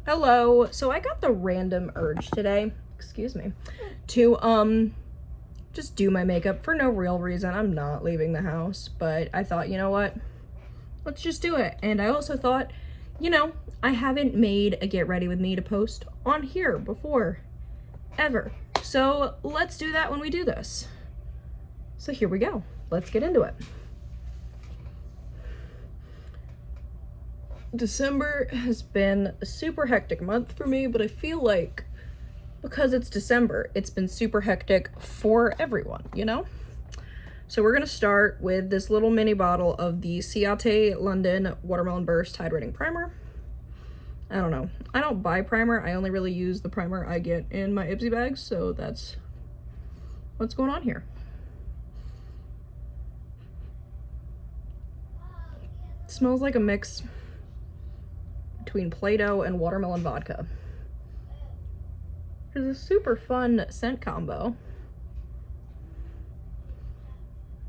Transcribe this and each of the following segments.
Hello. So I got the random urge today, excuse me, to just do my makeup for no real reason. I'm not leaving the house, but I thought, you know what? Let's just do it. And I also thought, I haven't made a get ready with me to post on here before, ever. So let's do that when we do this. So here we go. Let's get into it. December has been a super hectic month for me, but I feel like because it's December, it's been super hectic for everyone, So we're gonna start with this little mini bottle of the Ciate London Watermelon Burst Hydrating Primer. I don't know. I don't buy primer. I only really use the primer I get in my Ipsy bags, so that's what's going on here. It smells like a mix between Play-Doh and watermelon vodka. There's a super fun scent combo.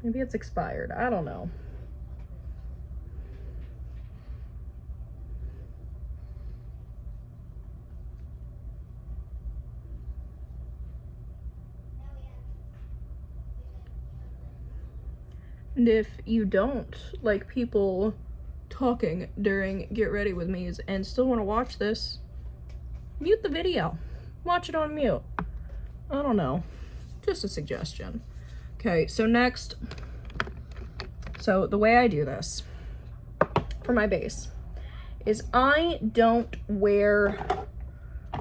Maybe it's expired. I don't know. And if you don't like people talking during Get Ready With Me's and still want to watch this, mute the video. Watch it on mute. I don't know. Just a suggestion. Okay, so next, so the way I do this for my base is I don't wear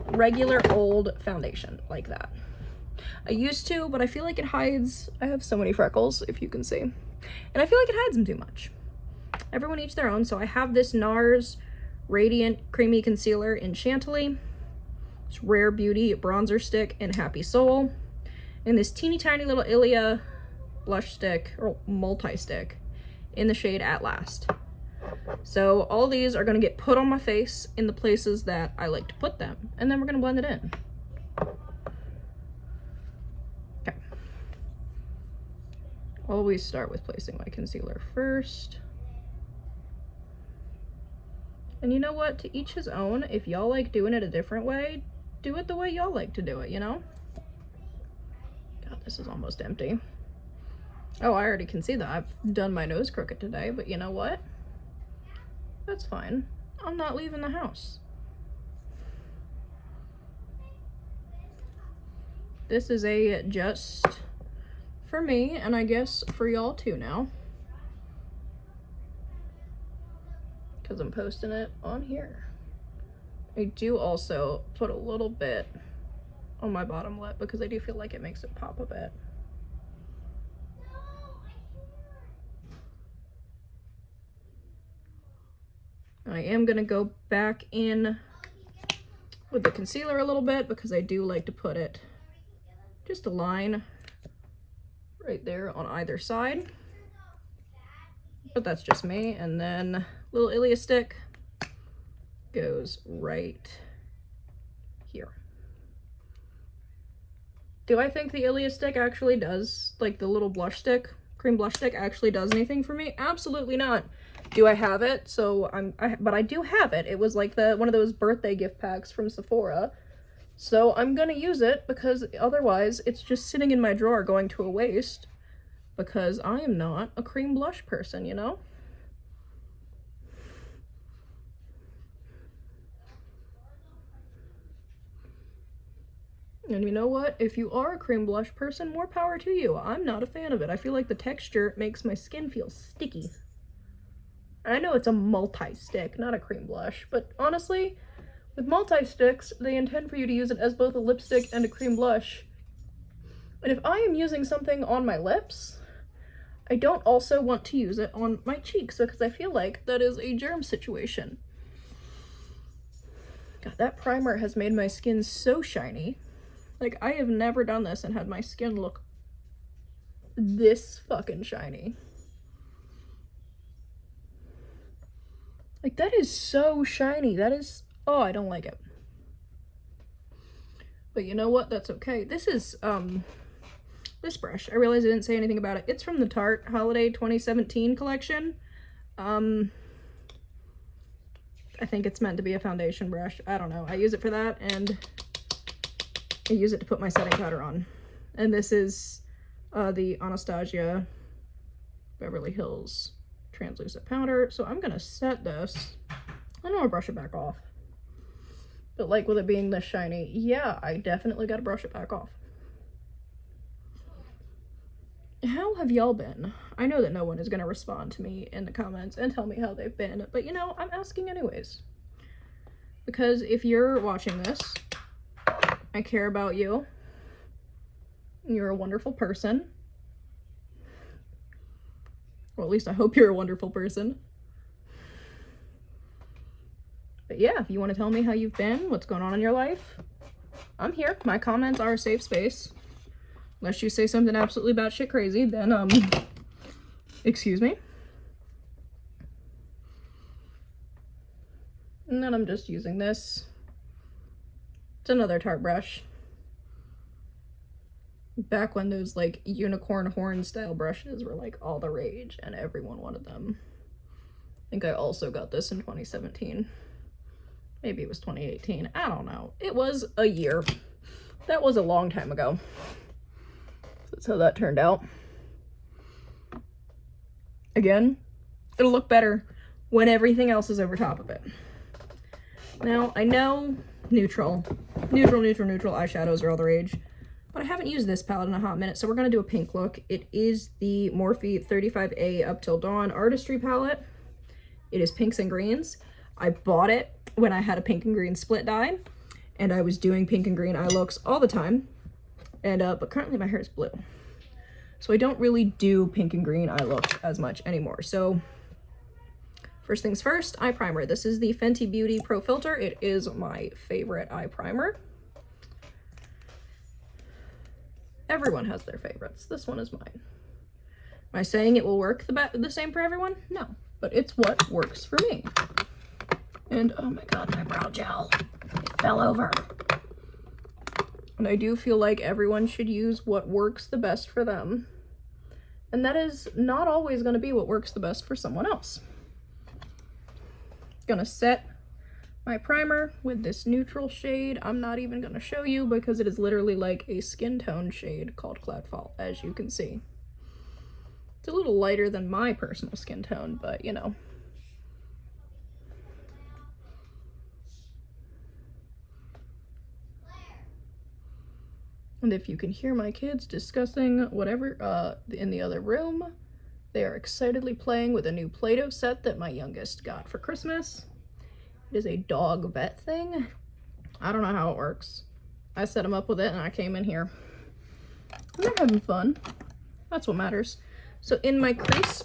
regular old foundation like that. I used to, but I feel like it hides, I have so many freckles, if you can see, and I feel like it hides them too much. Everyone each their own, so I have this NARS Radiant Creamy Concealer in Chantilly, this Rare Beauty Bronzer Stick in Happy Soul, and this teeny tiny little Ilia blush stick, or multi-stick, in the shade At Last. So all these are going to get put on my face in the places that I like to put them, and then we're going to blend it in. Okay. Always start with placing my concealer first. And you know what? To each his own. If y'all like doing it a different way, do it the way y'all like to do it, God, this is almost empty. Oh, I already can see that. I've done my nose crooked today, but you know what? That's fine. I'm not leaving the house. This is a just for me, and I guess for y'all too now, because I'm posting it on here. I do also put a little bit on my bottom lip because I do feel like it makes it pop a bit. I am gonna go back in with the concealer a little bit because I do like to put it just a line right there on either side, but that's just me. And then little Ilia stick goes right here. Do I think the Ilia stick actually does, like the little blush stick, cream blush stick actually does anything for me? Absolutely not. Do I have it? So but I do have it. It was like one of those birthday gift packs from Sephora. So I'm gonna use it because otherwise it's just sitting in my drawer going to a waste because I am not a cream blush person, And you know what? If you are a cream blush person, more power to you. I'm not a fan of it. I feel like the texture makes my skin feel sticky. I know it's a multi-stick, not a cream blush, but honestly, with multi-sticks, they intend for you to use it as both a lipstick and a cream blush. And if I am using something on my lips, I don't also want to use it on my cheeks because I feel like that is a germ situation. God, that primer has made my skin so shiny. Like, I have never done this and had my skin look this fucking shiny. Like, that is so shiny. That is, oh, I don't like it. But you know what? That's okay. This is, this brush. I realized I didn't say anything about it. It's from the Tarte Holiday 2017 collection. I I think it's meant to be a foundation brush. I don't know. I use it for that, and I use it to put my setting powder on. And this is the Anastasia Beverly Hills translucent powder. So I'm gonna set this. I don't want to brush it back off. But like with it being this shiny, yeah, I definitely gotta brush it back off. How have y'all been? I know that no one is gonna respond to me in the comments and tell me how they've been, but you know, I'm asking anyways. Because if you're watching this, I care about you. You're a wonderful person. Or at least I hope you're a wonderful person. But yeah, if you want to tell me how you've been, what's going on in your life, I'm here. My comments are a safe space. Unless you say something absolutely batshit crazy, then, excuse me. And then I'm just using this. It's another Tarte brush. Back when those, like, unicorn horn style brushes were, like, all the rage, and everyone wanted them. I think I also got this in 2017. Maybe it was 2018. I don't know. It was a year. That was a long time ago. That's how that turned out. Again, it'll look better when everything else is over top of it. Now, I know neutral eyeshadows are all the rage, but I haven't used this palette in a hot minute, so we're going to do a pink look. It is the Morphe 35A Up Till Dawn Artistry palette. It is pinks and greens. I bought it when I had a pink and green split dye, and I was doing pink and green eye looks all the time. And but currently my hair is blue, so I don't really do pink and green eye looks as much anymore. So first things first, eye primer. This is the Fenty Beauty Pro Filter. It is my favorite eye primer. Everyone has their favorites. This one is mine. Am I saying it will work the same for everyone? No, but it's what works for me. And oh my god, my brow gel, it fell over. And I do feel like everyone should use what works the best for them. And that is not always going to be what works the best for someone else. Gonna set my primer with this neutral shade. I'm not even going to show you because it is literally like a skin tone shade called Cloud Fall, as you can see. It's a little lighter than my personal skin tone, but you know. And if you can hear my kids discussing whatever in the other room, they are excitedly playing with a new Play-Doh set that my youngest got for Christmas. It is a dog vet thing. I don't know how it works. I set them up with it and I came in here. And they're having fun. That's what matters. So in my crease,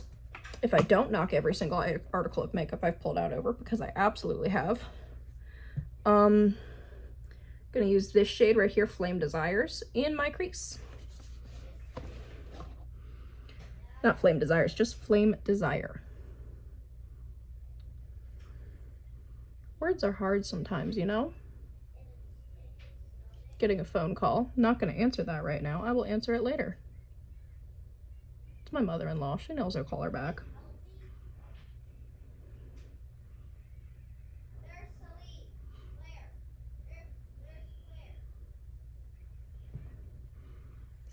if I don't knock every single article of makeup I've pulled out over, because I absolutely have, gonna use this shade right here, Flame Desires, in my crease. Not Flame Desires, just Flame Desire. Words are hard sometimes, you know? Getting a phone call. Not gonna answer that right now. I will answer it later. It's my mother-in-law. She knows I'll call her back.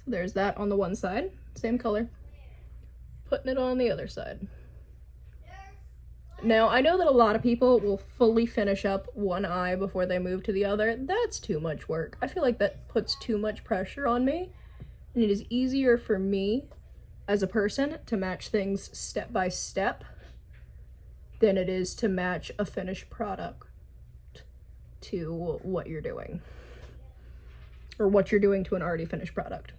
So there's that on the one side, same color. Putting it on the other side. Now, I know that a lot of people will fully finish up one eye before they move to the other. That's too much work. I feel like that puts too much pressure on me, and it is easier for me as a person to match things step by step than it is to match a finished product to what you're doing, or what you're doing to an already finished product.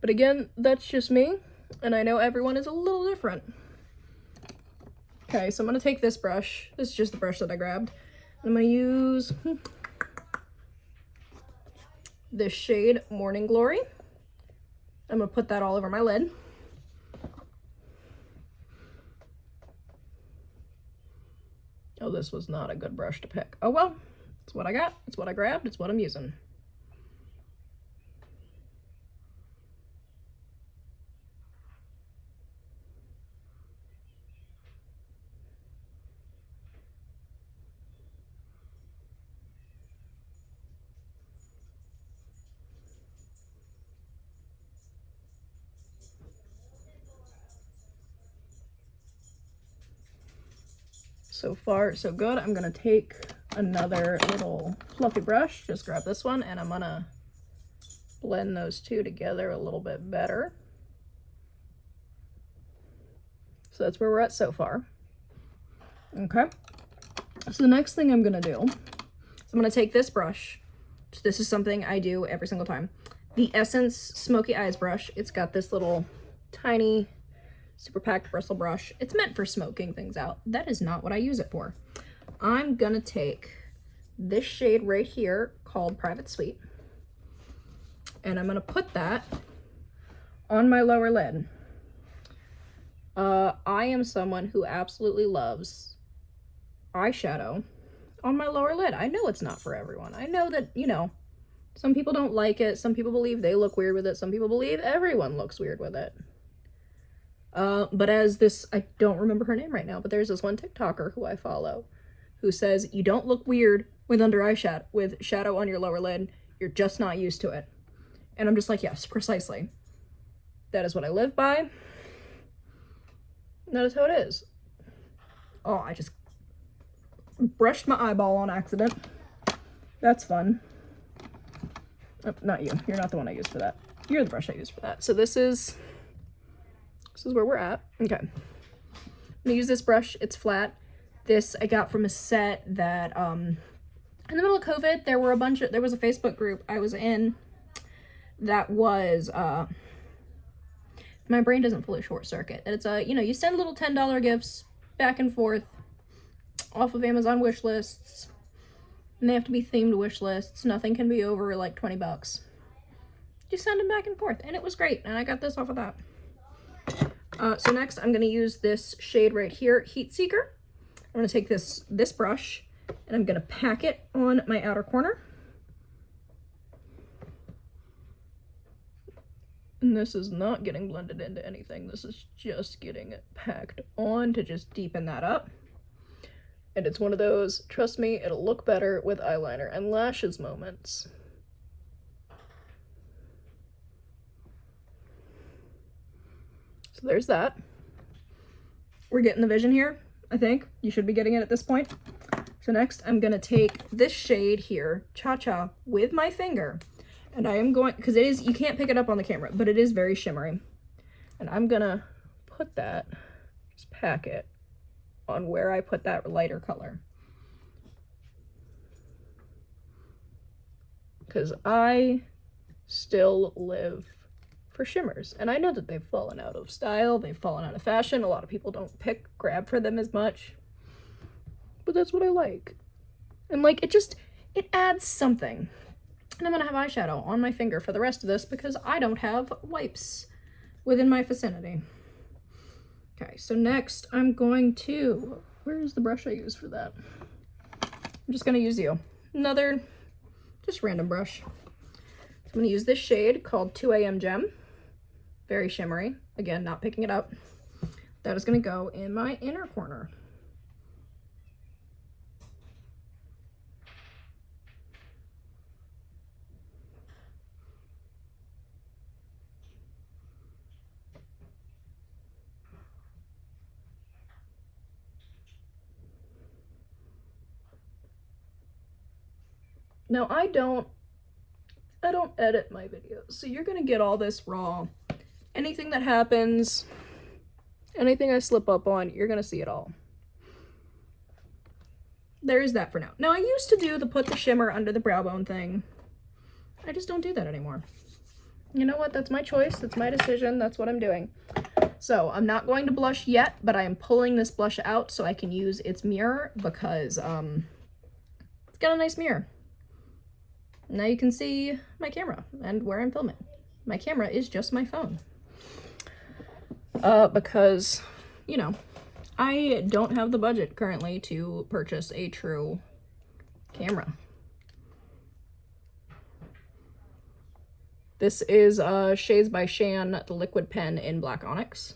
But again, that's just me, and I know everyone is a little different. Okay, so I'm gonna take this brush. This is just the brush that I grabbed. I'm gonna use this shade Morning Glory. I'm gonna put that all over my lid. Oh, this was not a good brush to pick. Oh well, it's what I got, it's what I grabbed, it's what I'm using. So far, so good. I'm gonna take another little fluffy brush, just grab this one, and I'm gonna blend those two together a little bit better. So that's where we're at so far. Okay. So the next thing I'm gonna do is I'm gonna take this brush. So this is something I do every single time. The Essence Smoky Eyes brush. It's got this little tiny, super packed bristle brush. It's meant for smoking things out. That is not what I use it for. I'm gonna take this shade right here called Private Suite, and I'm gonna put that on my lower lid. I am someone who absolutely loves eyeshadow on my lower lid. I know it's not for everyone. I know that, you know, some people don't like it. Some people believe they look weird with it. Some people believe everyone looks weird with it. But as this, I don't remember her name right now, but there's this one TikToker who I follow who says, you don't look weird with under eyeshadow, with shadow on your lower lid. You're just not used to it. And I'm just like, yes, precisely. That is what I live by. That is how it is. Oh, I just brushed my eyeball on accident. That's fun. Oh, not you. You're not the one I used for that. You're the brush I used for that. So this is where we're at. Okay. I'm gonna use this brush. It's flat. This I got from a set that in the middle of COVID, there was a Facebook group I was in that was my brain doesn't fully short circuit. And it's you know, you send little $10 gifts back and forth off of Amazon wish lists. And they have to be themed wish lists. Nothing can be over like 20 bucks. Just send them back and forth. And it was great. And I got this off of that. So next I'm going to use this shade right here, Heat Seeker. I'm going to take this brush and I'm going to pack it on my outer corner. And this is not getting blended into anything. This is just getting it packed on to just deepen that up. And it's one of those, trust me, it'll look better with eyeliner and lashes moments. So there's that. We're getting the vision here, I think. You should be getting it at this point. So next, I'm going to take this shade here, Cha Cha, with my finger. And I am going, because it is, you can't pick it up on the camera, but it is very shimmery. And I'm going to put that, just pack it on where I put that lighter color. Because I still live for shimmers. And I know that they've fallen out of style, they've fallen out of fashion. A lot of people don't grab for them as much. But that's what I like. And like, it adds something. And I'm gonna have eyeshadow on my finger for the rest of this because I don't have wipes within my vicinity. Okay, so next I'm going to, where's the brush I use for that? I'm just gonna use another, just random brush. So I'm gonna use this shade called 2 AM Gem. Very shimmery. Again, not picking it up. That is gonna go in my inner corner. Now I don't edit my videos, so you're gonna get all this raw. Anything that happens, anything I slip up on, you're gonna see it all. There is that for now. Now I used to do the put the shimmer under the brow bone thing. I just don't do that anymore. You know what? That's my choice. That's my decision. That's what I'm doing. So I'm not going to blush yet, but I am pulling this blush out so I can use its mirror because it's got a nice mirror. Now you can see my camera and where I'm filming. My camera is just my phone. Because, you know, I don't have the budget currently to purchase a true camera. This is Shades by Shan, the liquid pen in Black Onyx.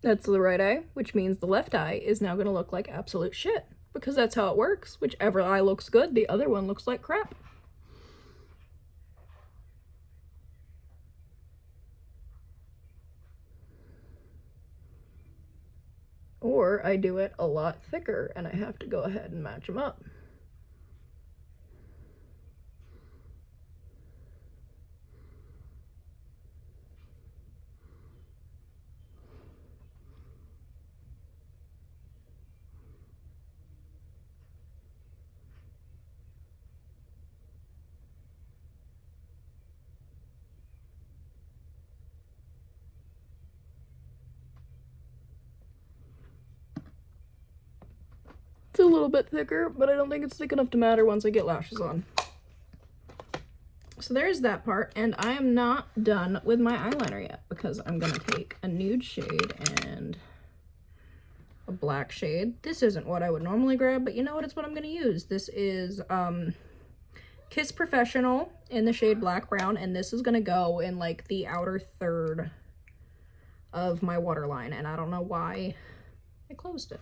That's the right eye, which means the left eye is now going to look like absolute shit. Because that's how it works. Whichever eye looks good, the other one looks like crap. Or I do it a lot thicker and I have to go ahead and match them up. It's a little bit thicker, but I don't think it's thick enough to matter once I get lashes on. So there's that part, and I am not done with my eyeliner yet because I'm gonna take a nude shade and a black shade. This isn't what I would normally grab, but you know what? It's what I'm gonna use. This is Kiss Professional in the shade Black Brown, and this is gonna go in like the outer third of my waterline, and I don't know why I closed it.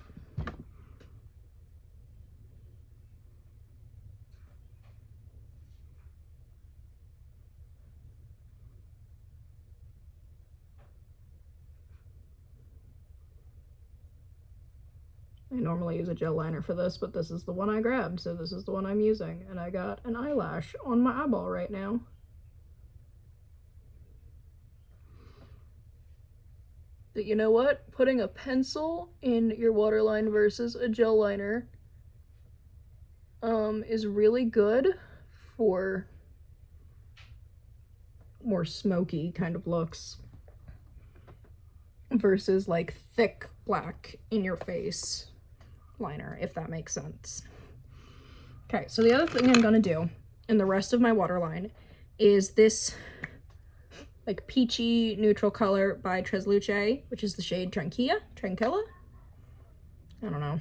I normally use a gel liner for this, but this is the one I grabbed, so this is the one I'm using. And I got an eyelash on my eyeball right now. But you know what? Putting a pencil in your waterline versus a gel liner is really good for more smoky kind of looks versus like thick black in your face liner, if that makes sense. Okay, so the other thing I'm gonna do in the rest of my waterline is this like peachy neutral color by Tresluce, which is the shade Tranquilla? I don't know.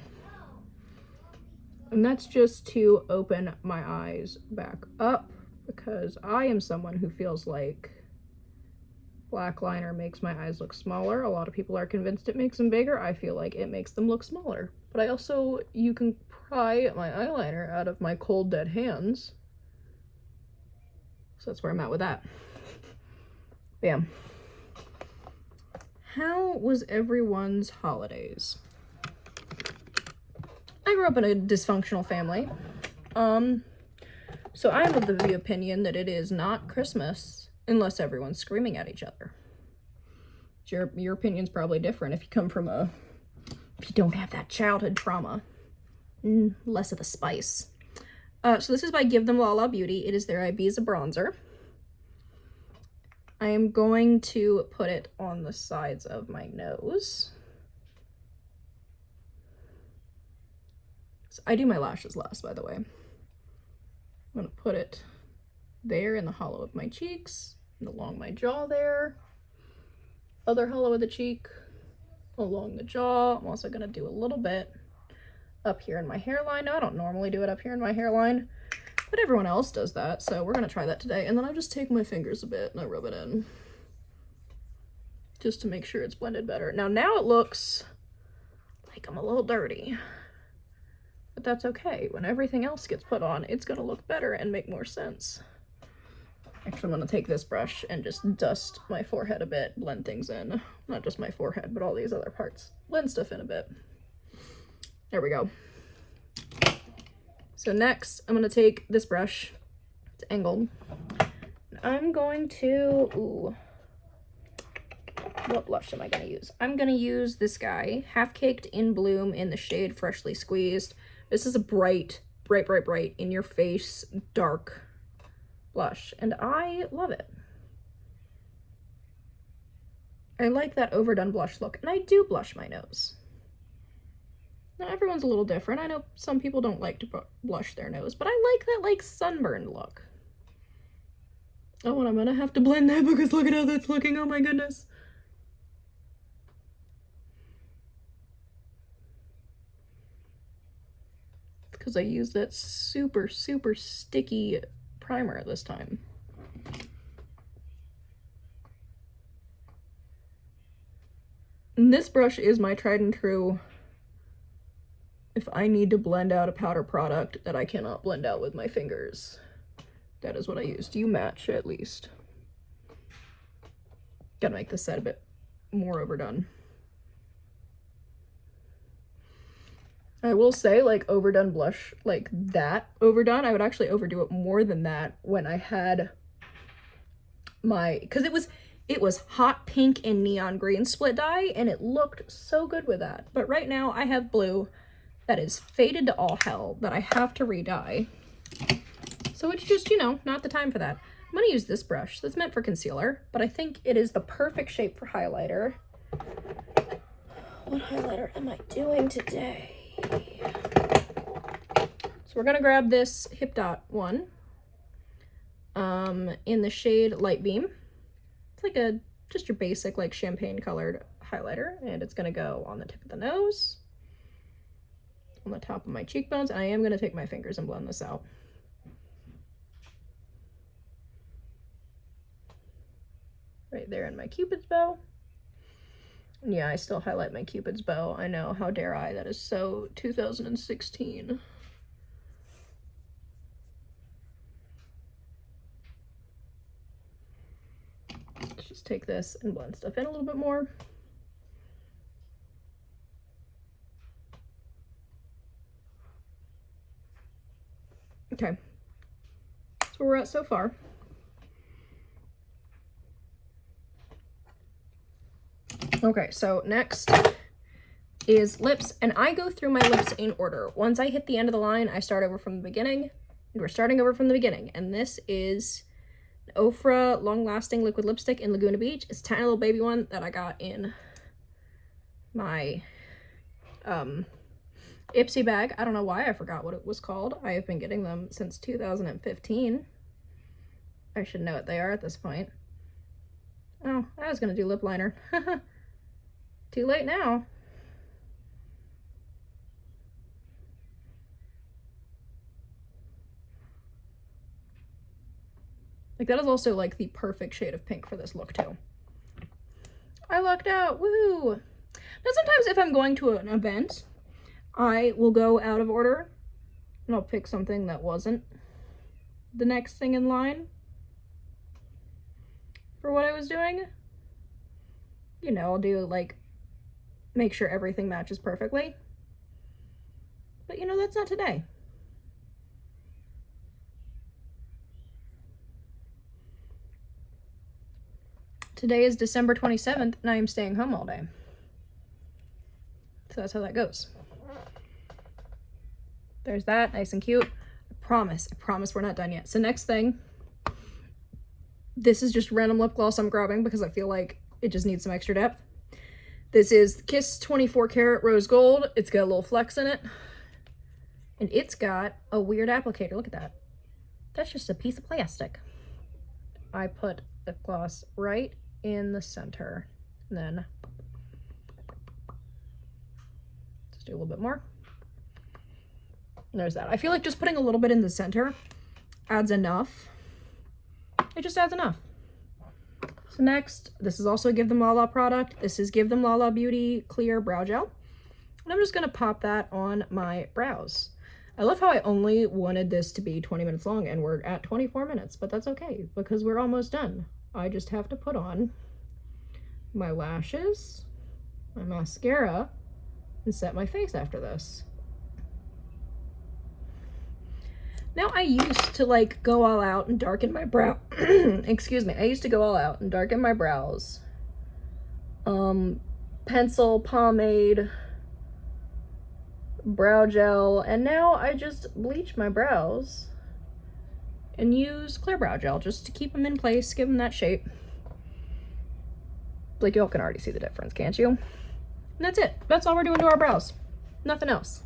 And that's just to open my eyes back up because I am someone who feels like black liner makes my eyes look smaller. A lot of people are convinced it makes them bigger. I feel like it makes them look smaller. But I also, you can pry my eyeliner out of my cold dead hands. So that's where I'm at with that. Bam. How was everyone's holidays? I grew up in a dysfunctional family. So I'm of the opinion that it is not Christmas unless everyone's screaming at each other. Your opinion's probably different if you come from if you don't have that childhood trauma. Less of the spice. So this is by Give Them Lala Beauty. It is their Ibiza bronzer. I am going to put it on the sides of my nose. So I do my lashes last, by the way. I'm gonna put it there in the hollow of my cheeks, and along my jaw there. Other hollow of the cheek, along the jaw. I'm also gonna do a little bit up here in my hairline. Now, I don't normally do it up here in my hairline, but everyone else does that, so we're gonna try that today. And then I just take my fingers a bit and I rub it in, just to make sure it's blended better. Now it looks like I'm a little dirty, but that's okay. When everything else gets put on, it's gonna look better and make more sense. Actually, I'm gonna take this brush and just dust my forehead a bit, blend things in. Not just my forehead, but all these other parts. Blend stuff in a bit. There we go. So next, I'm gonna take this brush, it's angled. I'm going to, what blush am I gonna use? I'm gonna use this guy, Half Caked in Bloom in the shade Freshly Squeezed. This is a bright, in your face, dark blush, and I love it. I like that overdone blush look, and I do blush my nose. Now, everyone's a little different. I know some people don't like to blush their nose, but I like that, like, sunburned look. Oh, and I'm gonna have to blend that because look at how that's looking. Oh my goodness. Because I used that super sticky primer this time. And this brush is my tried and true if I need to blend out a powder product that I cannot blend out with my fingers. That is what I use. Do you match at least? Gotta make this set a bit more overdone. I will say, like, overdone blush, like that overdone, I would actually overdo it more than that when I had my, because it was hot pink and neon green split dye, and it looked so good with that. But right now I have blue that is faded to all hell that I have to re-dye. So it's just, you know, not the time for that. I'm gonna use this brush that's meant for concealer, but I think it is the perfect shape for highlighter. What highlighter am I doing today? So we're gonna grab this Hip Dot one in the shade Light Beam. It's like just your basic like champagne colored highlighter, and it's gonna go on the tip of the nose, on the top of my cheekbones, and I am gonna take my fingers and blend this out. Right there in my Cupid's bow. Yeah, I still highlight my Cupid's bow. I know, how dare I? That is so 2016. Let's just take this and blend stuff in a little bit more. Okay, that's where we're at so far. Okay, so next is lips, and I go through my lips in order. Once I hit the end of the line, I start over from the beginning, and we're starting over from the beginning. And this is an Ofra Long Lasting Liquid Lipstick in Laguna Beach. It's a tiny little baby one that I got in my Ipsy bag. I don't know why I forgot what it was called. I have been getting them since 2015. I should know what they are at this point. Oh, I was gonna do lip liner. Too late now. Like, that is also like the perfect shade of pink for this look too. I lucked out, woohoo! Now sometimes if I'm going to an event, I will go out of order and I'll pick something that wasn't the next thing in line for what I was doing. You know, I'll do like, make sure everything matches perfectly. But you know, that's not today. Today is December 27th and I am staying home all day. So that's how that goes. There's that, nice and cute. I promise we're not done yet. So next thing, this is just random lip gloss I'm grabbing because I feel like it just needs some extra depth. This is Kiss 24 Karat Rose Gold. It's got a little flex in it. And it's got a weird applicator. Look at that. That's just a piece of plastic. I put lip gloss right in the center. And then just do a little bit more. And there's that. I feel like just putting a little bit in the center adds enough. It just adds enough. So next, this is also a Give Them Lala product. This is Give Them Lala Beauty Clear Brow Gel. And I'm just gonna pop that on my brows. I love how I only wanted this to be 20 minutes long and we're at 24 minutes, but that's okay because we're almost done. I just have to put on my lashes, my mascara, and set my face after this. Now, I used to like go all out and darken my brow. Excuse me. I used to go all out and darken my brows. Pencil, pomade, brow gel, and now I just bleach my brows and use clear brow gel just to keep them in place, give them that shape. Like, y'all can already see the difference, can't you? And that's it. That's all we're doing to our brows. Nothing else.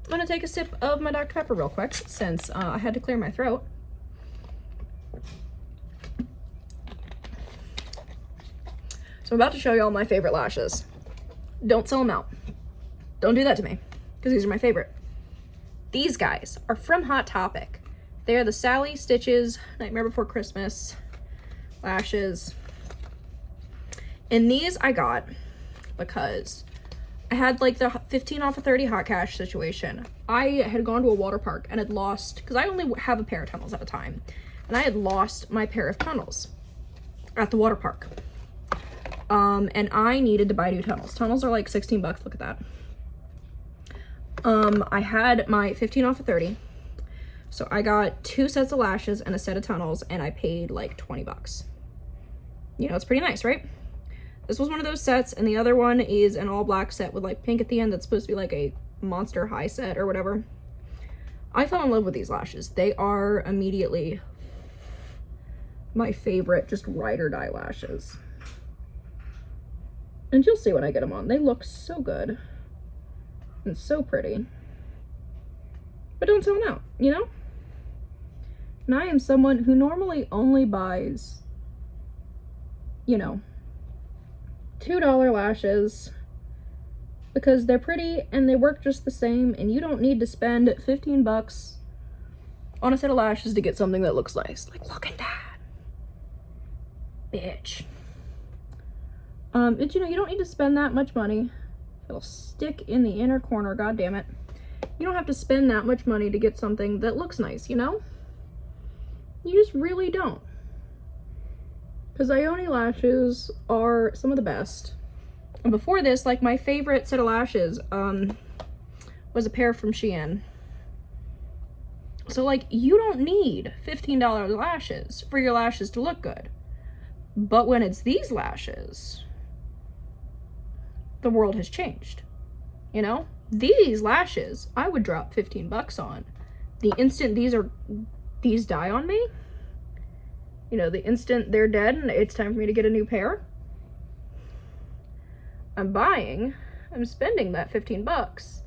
I'm gonna take a sip of my Dr. Pepper real quick since I had to clear my throat. So I'm about to show you all my favorite lashes. Don't sell them out. Don't do that to me because these are my favorite. These guys are from Hot Topic. They are the Sally Stitches Nightmare Before Christmas lashes. And these I got because I had like the 15 off of 30 hot cash situation. I had gone to a water park and had lost, because I only have a pair of tunnels at a time, and I had lost my pair of tunnels at the water park. And I needed to buy new tunnels. Tunnels are like 16 bucks, look at that. I had my 15 off of 30. So I got 2 sets of lashes and a set of tunnels, and I paid like 20 bucks. You know, it's pretty nice, right? This was one of those sets, and the other one is an all black set with like pink at the end that's supposed to be like a Monster High set or whatever. I fell in love with these lashes. They are immediately my favorite, just ride or die lashes. And you'll see when I get them on. They look so good and so pretty. But don't tell them out, you know? And I am someone who normally only buys, you know, $2 lashes because they're pretty and they work just the same, and you don't need to spend 15 bucks on a set of lashes to get something that looks nice. Like, look at that. Bitch. But you know, you don't need to spend that much money. It'll stick in the inner corner, god damn it. You don't have to spend that much money to get something that looks nice, you know? You just really don't. Because Ione lashes are some of the best. And before this, like, my favorite set of lashes was a pair from Shein. So, like, you don't need $15 lashes for your lashes to look good. But when it's these lashes, the world has changed. You know? These lashes, I would drop 15 bucks on. The instant these die on me, you know, the instant they're dead and it's time for me to get a new pair, I'm spending that 15 bucks,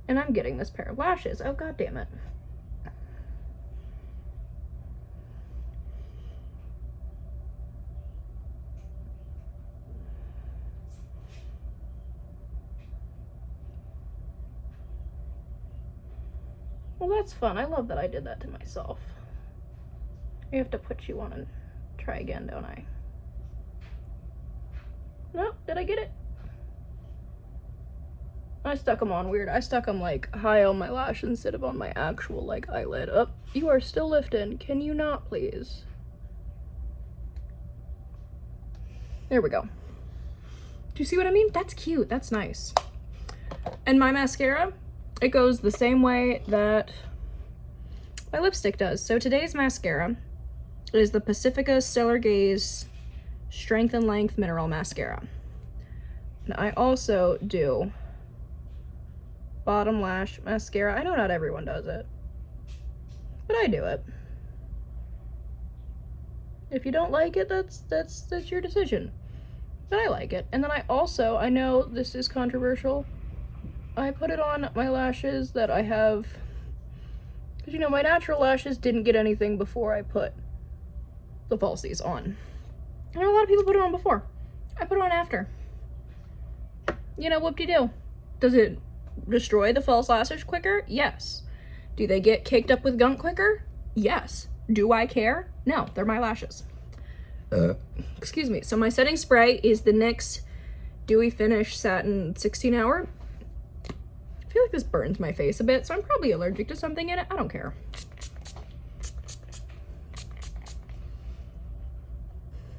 and I'm getting this pair of lashes. Oh, god damn it. Well, that's fun. I love that I did that to myself. I have to put you on and try again, don't I? No, did I get it? I stuck them on weird. I stuck them like high on my lash instead of on my actual like eyelid. Oh, you are still lifting. Can you not, please? There we go. Do you see what I mean? That's cute. That's nice. And my mascara, it goes the same way that my lipstick does. So today's mascara is the Pacifica Stellar Gaze Strength and Length Mineral Mascara. And I also do bottom lash mascara. I know not everyone does it, but I do it. If you don't like it, that's your decision. But I like it. And then I know this is controversial, I put it on my lashes that I have, because you know, my natural lashes didn't get anything before I put the falsies on. I know a lot of people put it on before. I put it on after. You know, whoop-de-doo. Does it destroy the false lashes quicker? Yes. Do they get caked up with gunk quicker? Yes. Do I care? No, they're my lashes. Excuse me. So my setting spray is the NYX Dewy Finish Satin 16 Hour. I feel like this burns my face a bit, so I'm probably allergic to something in it. I don't care.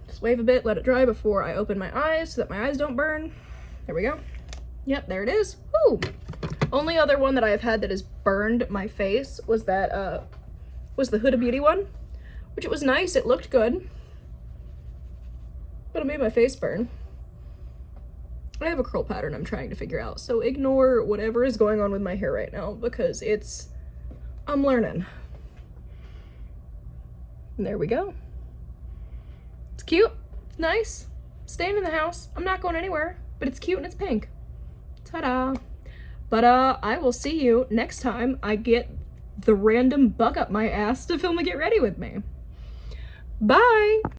Just wave a bit, let it dry before I open my eyes so that my eyes don't burn. There we go. Yep, there it is. Woo! Only other one that I have had that has burned my face was that, was the Huda Beauty one, which it was nice, it looked good, but it made my face burn. I have a curl pattern I'm trying to figure out, so ignore whatever is going on with my hair right now, because I'm learning. And there we go. It's cute, nice, staying in the house. I'm not going anywhere, but it's cute and it's pink. Ta-da! But I will see you next time I get the random bug up my ass to film a Get Ready With Me. Bye!